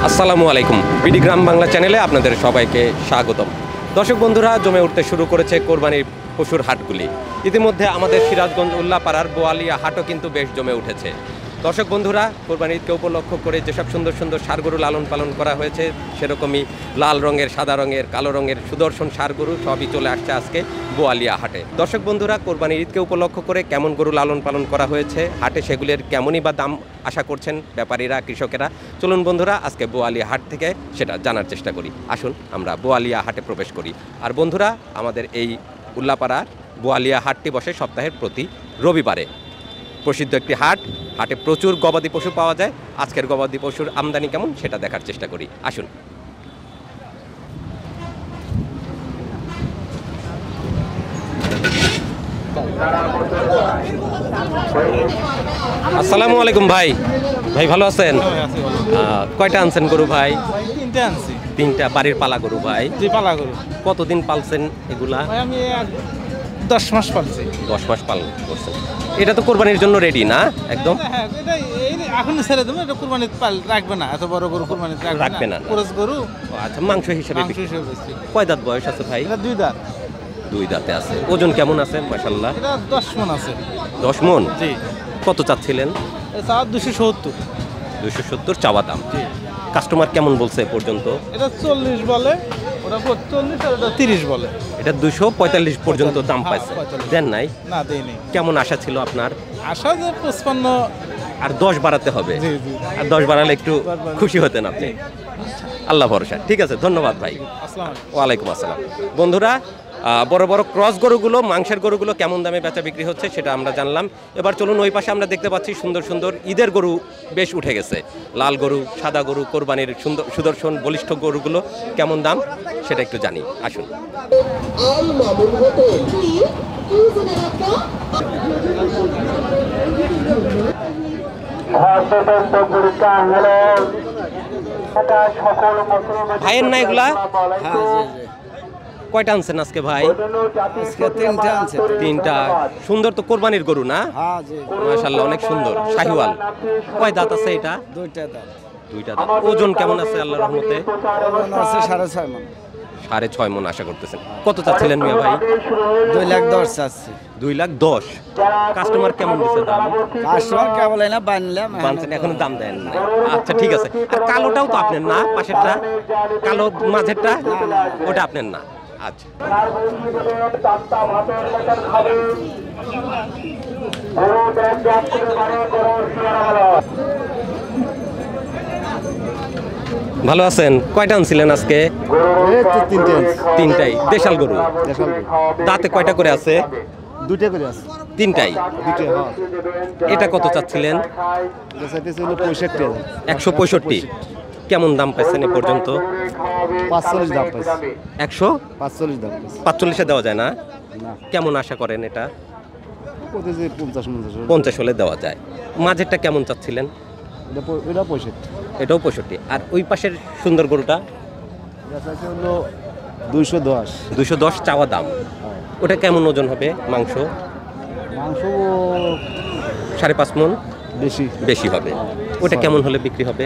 আসসালামু আলাইকুম, বিডি গ্রাম বাংলা চ্যানেলে আপনাদের সবাইকে স্বাগতম। দর্শক বন্ধুরা, জমে উঠতে শুরু করেছে কোরবানির পশুর হাটগুলি। ইতিমধ্যে আমাদের সিরাজগঞ্জ উল্লাপাড়ার বোয়ালিয়া হাটও কিন্তু বেশ জমে উঠেছে। দর্শক বন্ধুরা, কোরবানির ঈদকে উপলক্ষ করে যেসব সুন্দর সুন্দর ষাঁড়গরু লালন পালন করা হয়েছে, সেরকমই লাল রঙের, সাদা রঙের, কালো রঙের সুদর্শন ষাঁড়গরু সবই চলে আসছে আজকে বোয়ালিয়া হাটে। দর্শক বন্ধুরা, কোরবানির ঈদকে উপলক্ষ করে কেমন গরু লালন পালন করা হয়েছে হাটে, সেগুলির কেমনই বা দাম আশা করছেন ব্যাপারীরা, কৃষকেরা। চলুন বন্ধুরা, আজকে বোয়ালিয়া হাট থেকে সেটা জানার চেষ্টা করি। আসুন আমরা বোয়ালিয়া হাটে প্রবেশ করি। আর বন্ধুরা, আমাদের এই উল্লাপাড়া বোয়ালিয়া হাটটি বসে সপ্তাহের প্রতি রবিবারে। প্রসিদ্ধ একটি হাট, হাটে প্রচুর গবাদি পশু পাওয়া যায়। আজকের গবাদি পশুর আমদানি কেমন সেটা দেখার চেষ্টা করি। আসুন। আসসালামু আলাইকুম ভাই। ভাই ভালো আছেন? কয়টা আনছেন গরু ভাই? তিনটা আনছি। তিনটা বাড়ির পালা গরু ভাই? জি, পালা গরু। কতদিন পালছেন এগুলা? আমি 10 মাস পালছি। 10 মাস পালন করছেন। এটা তো কোরবানির জন্য রেডি না একদম? হ্যাঁ, এটা এখন ছেড়ে দেবো। এটা কোরবানি রাখবে না, এত বড় গরু কোরবানি রাখবে না। কোরস গরু। আচ্ছা, মাংস হিসেবে কয় দাঁত বয়স আছে ভাই? এটা 2 দাঁত। 2 দাঁতে আছে। ওজন কেমন আছে? মাশাআল্লাহ। এটা 10 মণ আছে। 10 মণ? জি। কত চাচ্ছিলেন? এটা 270। 270 চাওয়া দাম। জি। কাস্টমার কেমন বলছে এ পর্যন্ত? এটা 40 বলে, ওটা 45 আর এটা 30 বলে। এটা 245 পর্যন্ত দাম পাইছে। দেন নাই? না, দেইনি। কেমন আশা ছিল আপনার? আশা যে 55। আর 10 বাড়াতে হবে। জি জি। আর 10 বাড়ালে একটু খুশি হতেন আপনি। আল্লাহ ভরসা। ঠিক আছে, ধন্যবাদ ভাই। আসসালামু ওয়ালাইকুম আসসালাম। বন্ধুরা, বড় বড় ক্রস গরুগুলো, মাংসের গরুগুলো কেমন দামে বেচা বিক্রি হচ্ছে সেটা আমরা জানলাম। এবার চলুন, ওই পাশে আমরা দেখতে পাচ্ছি সুন্দর সুন্দর ঈদের গরু বেশ উঠে গেছে। লাল গরু, সাদা গরু, কোরবানির সুন্দর সুদর্শন বলিষ্ঠ গরুগুলো কেমন দাম সেটা একটু জানি। আসুন। ভাইয়ের না এগুলা? কয়টা আনছেন আজকে ভাই? আজকে 3টা আনছে। 3টা। সুন্দর তো কোরবানির গরু না? হ্যাঁ জি। মাশাআল্লাহ, অনেক সুন্দর। শাহিওয়াল। কয় দাঁত আছে এটা? 2টা দাঁত। 2টা দাঁত। ওজন কেমন আছে আল্লাহর রহমতে? ওজন আছে 6.5 মণ। 6.5 মণ আশা করতেছেন। কত চাচ্ছিলেন মিয়া ভাই? 2,10,000 চাচ্ছি। 2,10,000। কাস্টমার কেমন দিচ্ছে দাম? কাস্টমার কেবল না বানলাম। বানছেন, এখনো দাম দেন না। আচ্ছা ঠিক আছে। আর কালোটাও তো আপনার না? পাশেরটা কালো মাঝেরটা ওটা আপনার না? আচ্ছা। ভালো আছেন? কয়টা আনছিলেন আজকে? 3টাই। দেশাল গরু? দাঁতে কয়টা করে আছে? 2টা করে আছে। 3টাই? 2টা। হ্যাঁ। এটা কত চাচ্ছিলেন? 165। কেমন দাম পাইছেন এ পর্যন্ত? 45 দাম পাইছে। 145 দাম পাইছে। 45-এ দেওয়া যায় না? কেমন আশা করেন এটা? কত যে 50 হলে দেওয়া যায়। মাঝেরটা কেমন চাচ্ছিলেন? এটা 65। এটাও 65। আর ওই পাশের সুন্দর গরুটা? এটা হলো 210। 210 চাওয়া দাম। ওটা কেমন ওজন হবে? মাংস 5.5 মণ। বেশি হবে। ওটা কেমন হলে বিক্রি হবে?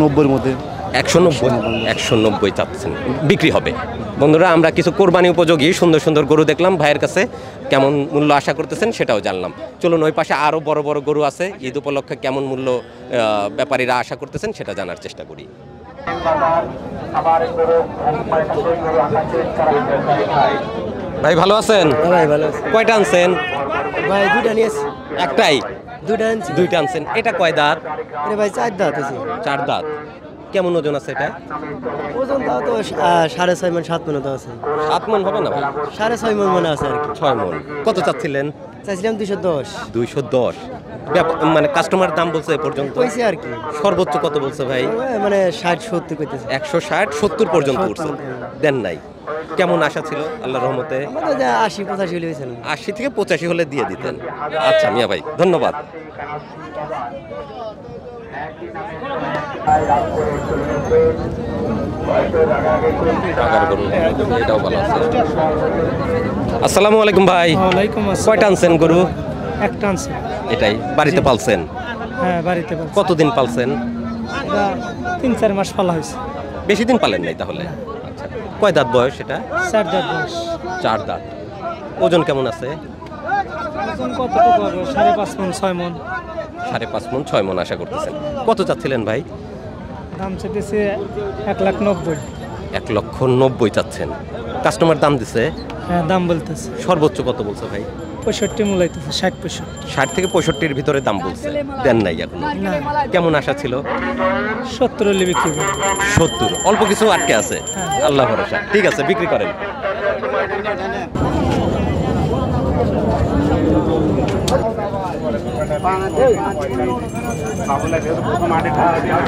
90-এর মধ্যে। 190 চাচ্ছেন, বিক্রি হবে। বন্ধুরা, আমরা কিছু কোরবানি উপযোগী সুন্দর সুন্দর গরু দেখলাম। ভাইয়ের কাছে কেমন মূল্য আশা করতেছেন সেটাও জানলাম। চলুন, ওই পাশে আরও বড় বড় গরু আছে। ঈদ উপলক্ষে কেমন মূল্য ব্যাপারীরা আশা করতেছেন সেটা জানার চেষ্টা করি। ভাই ভালো আছেন? ভাই ভালো আছে। কয়টা আনছেন ভাই? 2টা নিয়েছি। একটাই? 2টা আনছি। 2টা আনছেন। এটা কয় দাঁত? আরে ভাই 4 দাঁত আছে। 4 দাঁত। কেমন ওজন আছে এটা? ওজন দাও তো 6.5 মণ 7 মণ তো আছে। 7 মণ হবে না ভাই? 6.5 মণ মনে আছে আর কি। 6 মণ। কত চাচ্ছিলেন? চাইছিলাম 210। 210। মানে কাস্টমার দাম বলছে এ পর্যন্ত? কইছে আর কি, সর্বোচ্চ কত বলছে ভাই? মানে 60-70 কইতেছে। 160-70 পর্যন্ত উঠছে, দেন নাই। কেমন আশা ছিল আল্লাহর রহমতে? আমাদের যে 80-85 হলে হয়েছে না। 80 থেকে 85 হলে দিয়ে দিতেন। আচ্ছা মিয়া ভাই, ধন্যবাদ। এটাও ভালো আছে। আসসালামু আলাইকুম ভাই। ওয়ালাইকুম আসসালাম। কয়টা আনছেন গরু? একটা আনছি। এটাই বাড়িতে পালছেন? হ্যাঁ, বাড়িতে পালছি। কতদিন পালছেন? এটা 3-4 মাস পালা হয়েছে। বেশি দিন পালেন নাই তাহলে? আচ্ছা, কয় দাঁত বয়স এটা? 4 দাঁত বয়স। 4 দাঁত। ওজন কেমন আছে? ওজন কতটুকু হবে? 5.5 মণ 6 মণ। 5.5 মণ 6 মণ আশা করতেছেন। কত চাচ্ছিলেন ভাই? দাম চেয়েছে 1,90,000। 1,90,000 চাচ্ছেন। কাস্টমার দাম দিছে? হ্যাঁ, দাম বলতেছে। সর্বোচ্চ কত বলছে ভাই? 65 মূলাইতেছে, 60-65। 60 থেকে 65-র ভিতরে দাম বলছে, দেন নাই এখন? না, কেমন আশা ছিল? 70 হলে বিক্রি করব। 70, অল্প কিছু আটকে আছে। আল্লাহ ভরসা। ঠিক আছে, বিক্রি করেন।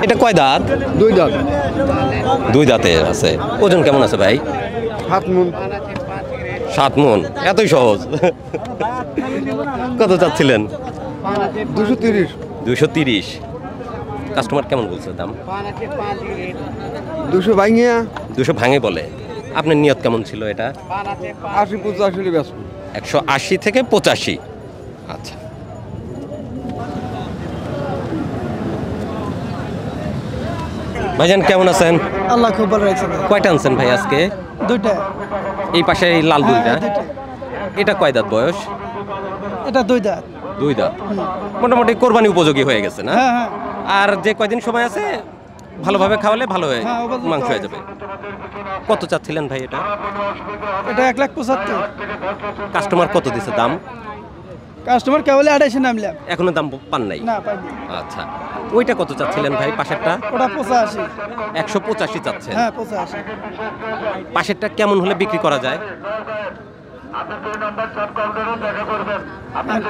এটা কয় দাঁত? 2 দাঁত। 2 দাঁতে আছে। ওজন কেমন আছে ভাই? 7 মণ। 7 মণ, এতই সহজ। কত চাচ্ছিলেন? 230। 230। কাস্টমার কেমন বলছে দাম? 200 ভাঙিয়া 200 ভাঙে বলে। আপনার নিয়ত কেমন ছিল এটা? 80-85 হলে বেচবো। 180 থেকে 85। আচ্ছা, ভাইজান কেমন আছেন? আল্লাহ খুব ভালো রাখছে। কয়টা আনছেন ভাই আজকে? 2টা। এই পাশে এই লাল দুইটা। দুইটা। এটা কয় দাঁত বয়স? এটা 2 দাঁত। 2 দাঁত। মোটামুটি কোরবানি উপযোগী হয়ে গেছে না? হ্যাঁ হ্যাঁ। আর যে কয়দিন সময় আছে ভালোভাবে খাওয়ালে ভালো হয়ে হ্যাঁ, উপযুক্ত মাংস হয়ে হয়ে যাবে। কত চাচ্ছিলেন ভাই এটা? এটা 1,75,000। কাস্টমার কত দিছে দাম? কাস্টমার কেবল 250 নামলাম। এখনো দাম পান নাই? না পাইনি। আচ্ছা, ওইটা কত চাচ্ছিলেন ভাই পাশেরটা? ওটা 85। 185 চাচ্ছেন। হ্যাঁ 85। পাশেরটা কেমন হলে বিক্রি করা যায়?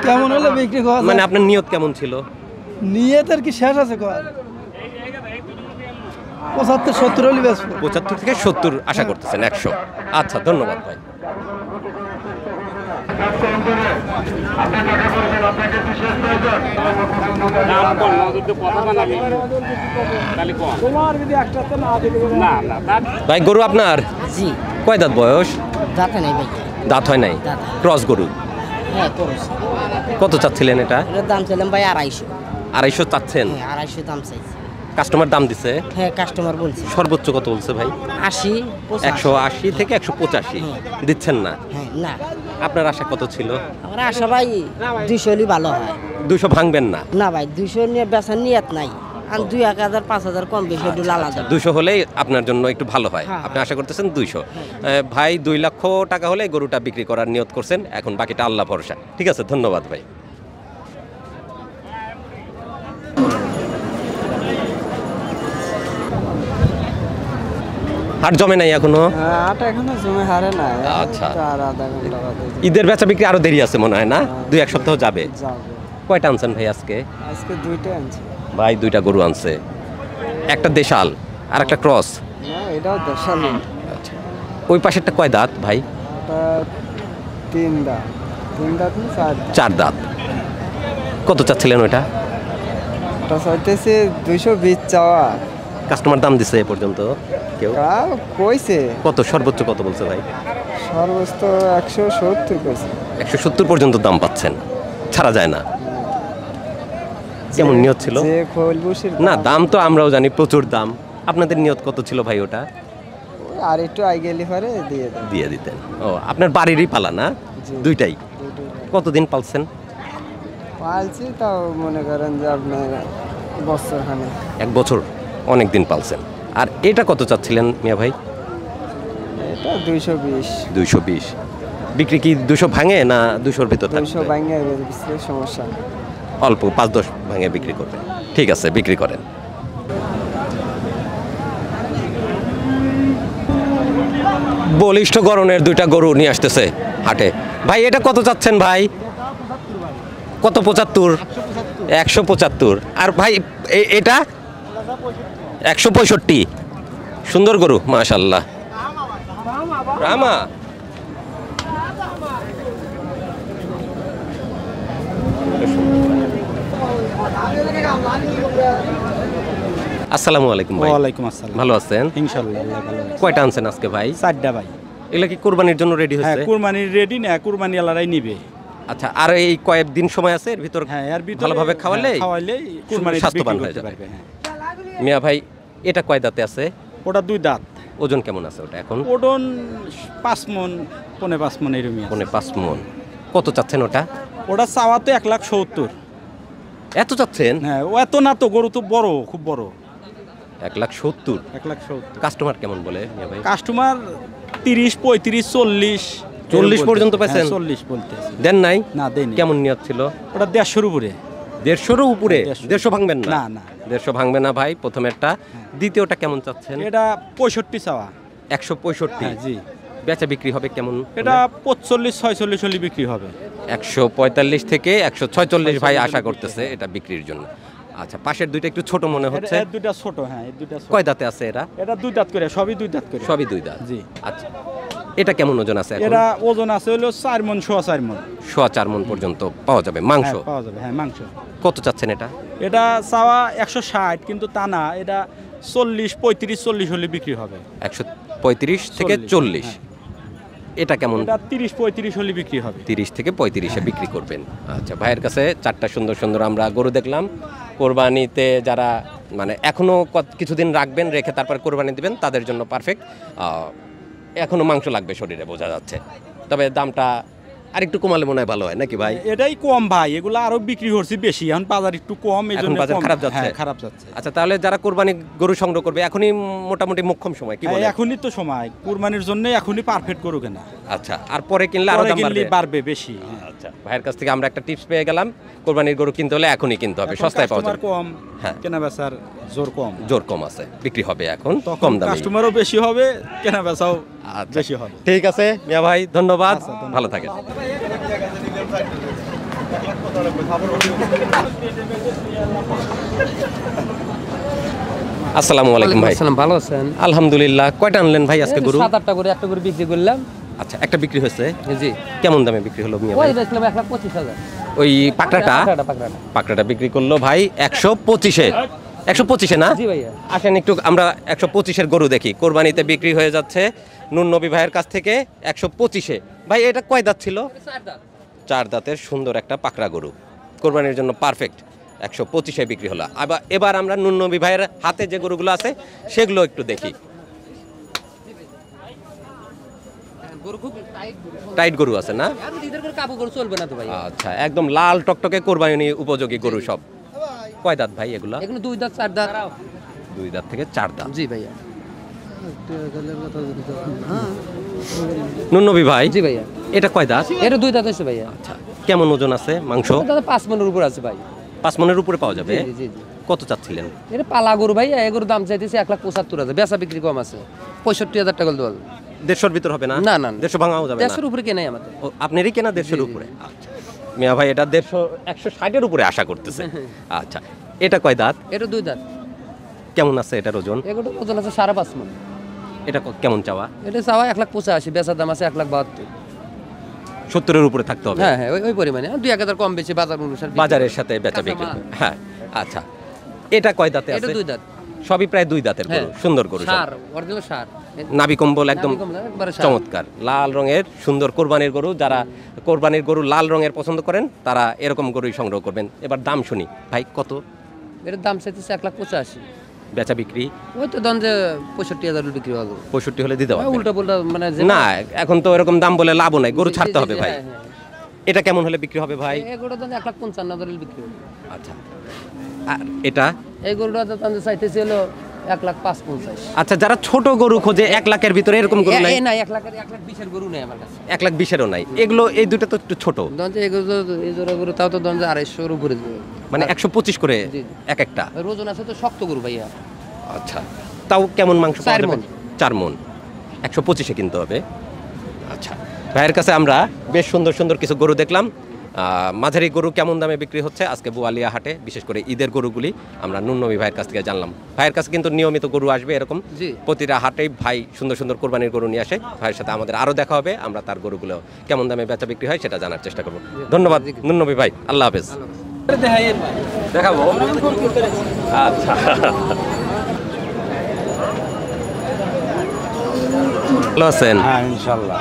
কেমন হলে বিক্রি করা মানে আপনার নিয়ত কেমন ছিল? নিয়তের কি শেষ আছে কর? 75-70 হলে বেচবো। 75 থেকে 70 আশা করতেছেন। 100। আচ্ছা, ধন্যবাদ ভাই। ভাই গরু আপনার? জি, কয় দাঁত বয়স? দাঁতে নেই ভাই। দাঁত হয় নাই? দাঁত। ক্রস গরু। হ্যাঁ, করস। কত চাচ্ছিলেন এটা? এটার দাম চাইলাম ভাই 250। 250 চাচ্ছেন। হ্যাঁ, 250 দাম চাইছি। কাস্টমার দাম দিছে? হ্যাঁ, কাস্টমার বলছে সর্বোচ্চ কত বলছে ভাই? 80, 85। 180 থেকে 185 দিচ্ছেন না? হ্যাঁ, না। আপনার আশা কত ছিল? আমার আশা ভাই 200 হলে ভালো হয়। 200 ভাঙবেন না? না ভাই, 200 নিয়ে বেচার নিয়ত নাই। আর 2-1,000-5,000 কম বেশি একটু আলাদা। 200 হলেই আপনার জন্য একটু ভালো হয়। হ্যাঁ। আপনি আশা করতেছেন 200। ভাই 2 লক্ষ টাকা হলে গরুটা বিক্রি করার নিয়ত করছেন, এখন বাকিটা আল্লাহ ভরসা। ঠিক আছে, ধন্যবাদ ভাই। হাট জমে নাই এখনো? আটা এখনো জমে হারে না। আচ্ছা। আর আধা ঘন্টা বাদে ঈদের বেচা বিক্রি আরো দেরি আছে মনে হয় না? 2-1 সপ্তাহ যাবে। যাবে। কয়টা আনছেন ভাই আজকে? আজকে 2টা আনছি। ভাই 2টা গরু আনছে, একটা দেশাল আর একটা ক্রস। না, এটাও দেশালি। আচ্ছা, ওই পাশেরটা কয় দাঁত ভাই? ওটা 3 দাঁত। 3 দাঁত না 4 দাঁত। 4 দাঁত। কত চাচ্ছিলেন ওইটা? ওটা চাইতেছে 220 চাওয়া। কাস্টমার দাম দিছে এ পর্যন্ত কেউ? কইছে কত সর্বোচ্চ কত বলছে ভাই? সর্বোচ্চ 170 কইছে। 170 পর্যন্ত দাম পাচ্ছেন, ছাড়া যায় না। কেমন নিয়ত ছিল? যে খোল বসির না, দাম তো আমরাও জানি প্রচুর দাম। আপনাদের নিয়ত কত ছিল ভাই ওটা? আর একটু আই গেলি পরে দিয়ে দেব। দিয়ে দিতেন। ও, আপনার বাড়িরই পালা না? জি। দুইটাই। কতদিন পালছেন? পালছি তাও মনে করেন যে আপনার বছর খানে। 1 বছর, অনেক দিন পালছেন। আর এটা কত চাচ্ছিলেন মিয়া ভাই? এটা 220। 220। বিক্রি কি 200 ভাঙে না 200-র ভিতর 200 থাকবে? ভাঙে বেশি সমস্যা। অল্প 5-10 ভাঙে বিক্রি করবেন। ঠিক আছে, বিক্রি করেন। বলিষ্ঠ গরনের 2টা গরু নিয়ে আসতেছে হাটে। ভাই এটা কত চাচ্ছেন ভাই? কত 75? 175। আর ভাই এটা 165। সুন্দর গরু মাশাআল্লাহ। রামা আসসালামু আলাইকুম ভাই। ওয়ালাইকুম আসসালাম। ভালো আছেন? ইনশাআল্লাহ আল্লাহ ভালো আছে। কয়টা আনছেন আজকে ভাই? 4টা ভাই। এগুলা কি কোরবানির জন্য রেডি হ্যাঁ, হচ্ছে? কুরবানির রেডি না, কুরবানি আলাদাই নিবে। আচ্ছা, আর এই কয়েকদিন সময় আছে এর ভিতর? হ্যাঁ, এর ভিতরে ভালোভাবে খাওয়ালে খাওয়াইলেই কুরবানি স্বাস্থ্যবান হয়ে যাবে। মিয়া ভাই, এটা কয় দাঁতে আছে? ওটা 2 দাঁত। ওজন কেমন আছে ওটা এখন? ওজন 5 মণ, 5.5 মণ এরকমই আছে। 5 মণ। কত চাচ্ছেন ওটা? ওটা চাওয়া তো 1,70,000। এত চাচ্ছেন? হ্যাঁ, ও এত না তো, গরু তো বড়, খুব বড়। 1,70,000। 1,70,000। কাস্টমার কেমন বলে মিয়া ভাই? কাস্টমার 30, 35, 40 40 পর্যন্ত পেয়েছেন? 40 বলতেছে। দেন নাই? না, দেয়নি। কেমন নিয়ত ছিল? ওটা 150 উপরে। 150-এর উপরে? 150 ভাঙবেন না? না, না। 150 ভাঙবে না ভাই, প্রথমেরটা। দ্বিতীয়টা কেমন চাচ্ছেন? এটা 65 চাওয়া। 165। হ্যাঁ, জি। বেচা বিক্রি হবে কেমন? এটা 45, 46 হলে বিক্রি হবে। 145 থেকে 146 ভাই আশা করতেছে এটা বিক্রির জন্য। আচ্ছা, পাশের দুইটা একটু ছোট মনে হচ্ছে। এর দুইটা ছোট। হ্যাঁ, এর দুইটা ছোট। কয় দাঁতে আছে এরা? এটা 2 দাঁত করে, সবই 2 দাঁত করে। সবই 2 দাঁত। জি। আচ্ছা, এটা কেমন ওজন আছে এখন? এটা ওজন আছে হলো 4 মণ, 4.5 মণ। 4.5 মণ পর্যন্ত পাওয়া যাবে মাংস? হ্যাঁ, পাওয়া যাবে। হ্যাঁ, মাংস। কত চাচ্ছেন এটা? এটা চাওয়া 160, কিন্তু তা না, এটা 40, 35, 40 হলে বিক্রি হবে। 135 থেকে 40। হ্যাঁ। এটা কেমন? এটা 30, 35 হলে বিক্রি হবে। 30 থেকে 35-এ বিক্রি করবেন। আচ্ছা, ভাইয়ের কাছে 4টা সুন্দর সুন্দর আমরা গরু দেখলাম। কোরবানিতে যারা মানে এখনো কিছুদিন রাখবেন, রেখে তারপর কোরবানি দিবেন, তাদের জন্য পারফেক্ট। এখনো মাংস লাগবে শরীরে, বোঝা যাচ্ছে। তবে দামটা আরেকটু কমালে মনে হয় ভালো হয় নাকি ভাই? এটাই কম ভাই, এগুলো আরো বিক্রি হচ্ছে বেশি, এখন বাজার একটু কম, এই এখন জন্য বাজার কম। খারাপ যাচ্ছে? হ্যাঁ, খারাপ যাচ্ছে। আচ্ছা, তাহলে যারা কোরবানি গরু সংগ্রহ করবে এখনই মোটামুটি মোক্ষম সময়, কি বলে? এখনই তো সময়, কুরবানির জন্য এখনই পারফেক্ট গরু কেনা। আচ্ছা, আর পরে কিনলে আরো পরে দাম কিনলে বাড়বে? বাড়বে বেশি। আচ্ছা, ভাইয়ের কাছ থেকে আমরা একটা টিপস পেয়ে গেলাম। কোরবানির গরু কিনতে হলে এখনই কিনতে হবে, এখন সস্তায় পাওয়া কাস্টমার যাবে। কম, হ্যাঁ। কেনা বেচার জোর কম। জোর কম আছে, বিক্রি হবে এখন তখন কম দামে। কাস্টমারও বেশি হবে, কেনা বেচাও আচ্ছা, বেশি হবে। ঠিক আছে মিয়া ভাই, ধন্যবাদ। আচ্ছা, ধন্যবাদ। ভালো থাকেন। আসসালামু আলাইকুম ভাই। আসসালাম, ভালো আছেন? আলহামদুলিল্লাহ। কয়টা আনলেন ভাই আজকে গরু? 7-8টা করে, একটা করে বিক্রি করলাম। আচ্ছা, একটা বিক্রি হয়েছে। জি। কেমন দামে বিক্রি হলো মিয়া ওই ভাই? বেচলাম 1,25,000। ওই পাকড়াটা? পাকড়াটা। পাকড়াটা বিক্রি করলো ভাই 125-এ। 125-এ না? জি ভাইয়া। আসেন একটু আমরা 125-এর গরু দেখি। কোরবানিতে বিক্রি হয়ে যাচ্ছে নুন নবী ভাইয়ের কাছ থেকে 125-এ। ভাই, এটা কয় দাঁত ছিল? 4 দাঁতের সুন্দর একটা পাকড়া গরু, কোরবানির জন্য পারফেক্ট। 125-এ বিক্রি হলো। এবার আমরা নুন নবী ভাইয়ের হাতে যে গরুগুলো আছে সেগুলো একটু দেখি। টাইট গরু আছে না? চলবে না তো ভাই। আচ্ছা, একদম লাল টকটকে কোরবানি উপযোগী গরু সব। কয় দাঁত ভাই এগুলা? এগুলো 2 দাঁত, 4 দাঁত। 2 দাঁত থেকে 4 দাঁত। জি ভাইয়া। নুন নবী ভাই, জি ভাইয়া। এটা কয় দাঁত? এটা 2 দাঁত হয়েছে ভাইয়া। আচ্ছা, কেমন ওজন আছে মাংস? দাদা 5 মণের উপর আছে ভাই। 5 মণের উপরে পাওয়া যাবে? জি, জি, জি। কত চাচ্ছিলেন? এটা পালা গরু ভাইয়া, এগুলোর দাম চাইতেছে 1,75,000। বেচা বিক্রি কম আছে, 65,000 টাকা দেওয়া। 150-র ভিতর হবে না? না, না। 150 ভাঙাও যাবে না? 150-এর উপরে কেনাই আমাদের। ও, আপনারই কেনা 150-এর উপরে? আচ্ছা, মিয়া ভাই এটা 160-এর উপরে আশা করতেছে। আচ্ছা, এটা কয় দাঁত? এটা 2 দাঁত। কেমন আছে এটার ওজন? এগুলো ওজন আছে 5.5 মণ। এটা কেমন চাওয়া? এটা চাওয়া 1,85,000, বেচার দাম আছে 1,72,000। 70-এর উপরে থাকতে হবে? হ্যাঁ, হ্যাঁ, ওই পরিমাণে। 2-1,000 কম বেশি বাজার অনুসারে। বাজারের সাথে বেচা বিক্রি কাঁচা হবে। হ্যাঁ। আচ্ছা, এটা কয় দাঁতে এটা আছে? 2 দাঁত। সবই প্রায় 2 দাঁতের গরু, হ্যাঁ। সুন্দর গরু সব। সার, অরিজিনাল সার। নাভি কম্বল একদম নাভি কম্বল, একবারে সার। চমৎকার লাল রঙের সুন্দর কোরবানির গরু। যারা কোরবানির গরু লাল রঙের পছন্দ করেন তারা এরকম গরুই সংগ্রহ করবেন। এবার দাম শুনি ভাই, কত? এটার দাম চাইতেছে 1,85,000। বেচা বিক্রি? ওই তো দাম যে 65,000 বিক্রি হবে। 65 হলে দিতে হবে? উল্টা পুল্টা মানে না, এখন তো এরকম দাম বলে লাভও নাই, গরু ছাড়তে হবে ভাই। হ্যাঁ, হ্যাঁ। এটা কেমন হলে বিক্রি হবে ভাই? এই গরুটা দাম 1,55,000 বিক্রি হবে। আচ্ছা, আর এটা? এই গরুটা দাম চাইতেছে হলো 1,55,000। আচ্ছা, যারা ছোট গরু খোঁজে 1 লাখের ভিতরে, এরকম গরু নাই? না, 1,20,000 গরু নেই আমার কাছে। 1,20,000-ও নাই? এগুলো এই দুটো তো একটু ছোট। দাম যে এগুলো, এই জোড়া গরু তাও তো দাম যে 250-এর উপরে যাবে। মানে 125 করে জি, জি। এক একটা? আর ওজন আছে তো শক্ত গরু ভাইয়া। আচ্ছা, তাও কেমন মাংস পাওয়া 4 যাবে? মণ। 4 মণ। 125-এ কিনতে হবে। আচ্ছা, ভাইয়ের কাছে আমরা বেশ সুন্দর সুন্দর কিছু গরু দেখলাম। মাঝারি গরু কেমন দামে বিক্রি হচ্ছে আজকে বোয়ালিয়া হাটে, বিশেষ করে ঈদের গরুগুলি আমরা নুননবী ভাইয়ের কাছ থেকে জানলাম। ভাইয়ের কাছে কিন্তু নিয়মিত গরু আসবে এরকম, জি। প্রতিটা হাটেই ভাই সুন্দর সুন্দর কোরবানির গরু নিয়ে আসে। ভাইয়ের সাথে আমাদের আরও দেখা হবে, আমরা তার গরুগুলো কেমন দামে বেচা বিক্রি হয় সেটা জানার চেষ্টা করব। ধন্যবাদ নুননবী ভাই, আল্লাহ হাফেজ। দেখাবো, আচ্ছা। ভালো আছেন? হ্যাঁ ইনশাল্লাহ।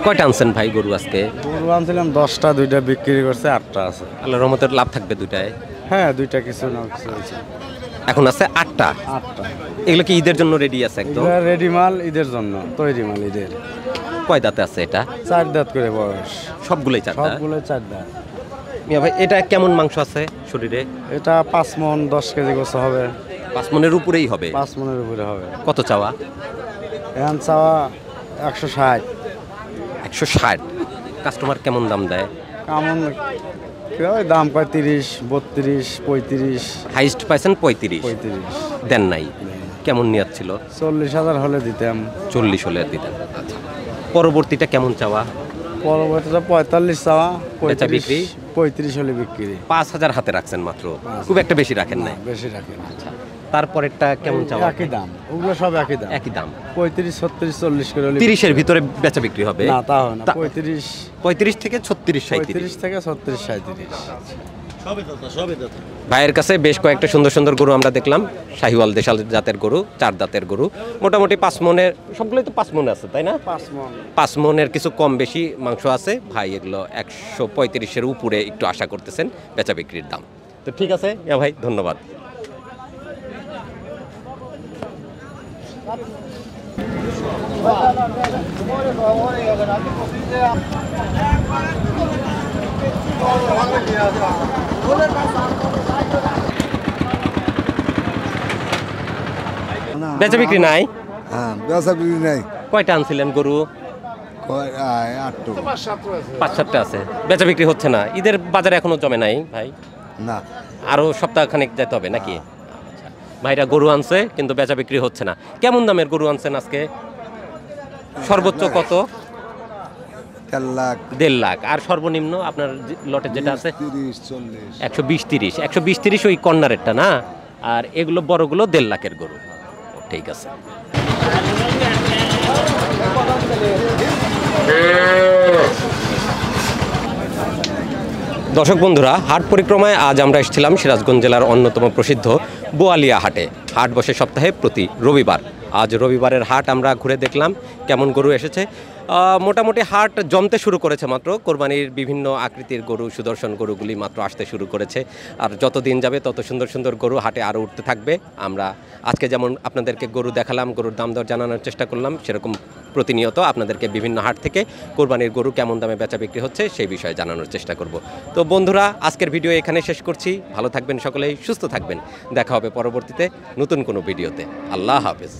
কয়টা আনছেন ভাই গরু আজকে? গরু আনছিলাম 10টা, 2টা বিক্রি করছে, 8টা আছে। আল্লাহর রহমতের লাভ থাকবে দুটায়? হ্যাঁ 2টা কিছু না কিছু হয়েছে। এখন আছে 8টা। 8টা এগুলো কি ঈদের জন্য রেডি আছে একদম? এগুলা রেডি মাল, ঈদের জন্য তৈরি মাল ঈদের। কয় দাঁতে আছে এটা? 4 দাঁত করে বয়স, সবগুলোই 4 দাঁত। সবগুলো 4 দাঁত। মিয়া ভাই এটা কেমন মাংস আছে শরীরে? এটা 5 মণ 10 কেজি গোছ হবে। 5 মণের উপরেই হবে? 5 মণের উপরে হবে। কত চাওয়া? এখন চাওয়া 160। 160। কাস্টমার কেমন দাম দেয়? কেমন ওই দাম কয় 30, 32, 35। হাইস্ট পাইছেন 35? 35 দেন নাই? কেমন নিয়াত ছিল? 40,000 হলে দিতাম। 40 হলে দিতেন। আচ্ছা, পরবর্তীটা কেমন চাওয়া? পরবর্তীতে 45 চাওয়া, বেচা বিক্রি? 35 হলে বিক্রি। 5000 হাতে রাখছেন মাত্র, খুব একটা বেশি রাখেন নাই। বেশি রাখি না। তারপরেরটা কেমন চাওয়া? একই দাম, ওগুলো সব একই দাম। একই দাম। 35, 36, 40 করে হলে 30-এর ভিতরে বেচা বিক্রি হবে? না তা হয় না। তা- 35 35 থেকে 36, 37। 35 থেকে 36, 37। ভাইয়ের কাছে বেশ কয়েকটা সুন্দর সুন্দর গরু আমরা দেখলাম, শাহিওয়াল দেশাল জাতের গরু, 4 দাঁতের গরু, মোটামুটি 5 মণের, সবগুলোই তো 5 মণ আছে তাই না? 5 মণ। 5 মণের কিছু কম বেশি মাংস আছে। ভাই এগুলো 135-এর উপরে একটু আশা করতেছেন বেচা বিক্রির দাম। তো ঠিক আছে ভাই, ধন্যবাদ। বেচা বিক্রি নাই? হ্যাঁ বেচা বিক্রি নাই। কয়টা আনছিলেন গরু? 8টো। 5-7টা আছে, বেচা বিক্রি হচ্ছে না। ঈদের বাজারে এখনো জমে নাই ভাই? না আরো সপ্তাহখানেক যেতে হবে নাকি? আচ্ছা, ভাইরা গরু আনছে কিন্তু বেচা বিক্রি হচ্ছে না। কেমন দামের গরু আনছেন আজকে? সর্বোচ্চ কত? 1.5 লাখ। 1.5 লাখ। আর সর্বনিম্ন আপনার লটে যেটা আছে? 30, 40। 120-30। 120-30 ওই কর্নারেরটা না? আর এগুলো বড়গুলো 1.5 লাখের গরু। ঠিক আছে। দর্শক বন্ধুরা, হাট পরিক্রমায় আজ আমরা এসেছিলাম সিরাজগঞ্জ জেলার অন্যতম প্রসিদ্ধ বোয়ালিয়া হাটে। হাট বসে সপ্তাহে প্রতি রবিবার। আজ রবিবারের হাট আমরা ঘুরে দেখলাম কেমন গরু এসেছে। মোটামুটি হাট জমতে শুরু করেছে মাত্র। কোরবানির বিভিন্ন আকৃতির গরু, সুদর্শন গরুগুলি মাত্র আসতে শুরু করেছে। আর যত দিন যাবে তত সুন্দর সুন্দর গরু হাটে আরও উঠতে থাকবে। আমরা আজকে যেমন আপনাদেরকে গরু দেখালাম, গরুর দাম দর জানানোর চেষ্টা করলাম, সেরকম প্রতিনিয়ত আপনাদেরকে বিভিন্ন হাট থেকে কোরবানির গরু কেমন দামে বেচা বিক্রি হচ্ছে সেই বিষয়ে জানানোর চেষ্টা করব। তো বন্ধুরা, আজকের ভিডিও এখানে শেষ করছি। ভালো থাকবেন সকলেই, সুস্থ থাকবেন। দেখা হবে পরবর্তীতে নতুন কোনো ভিডিওতে। আল্লাহ হাফেজ।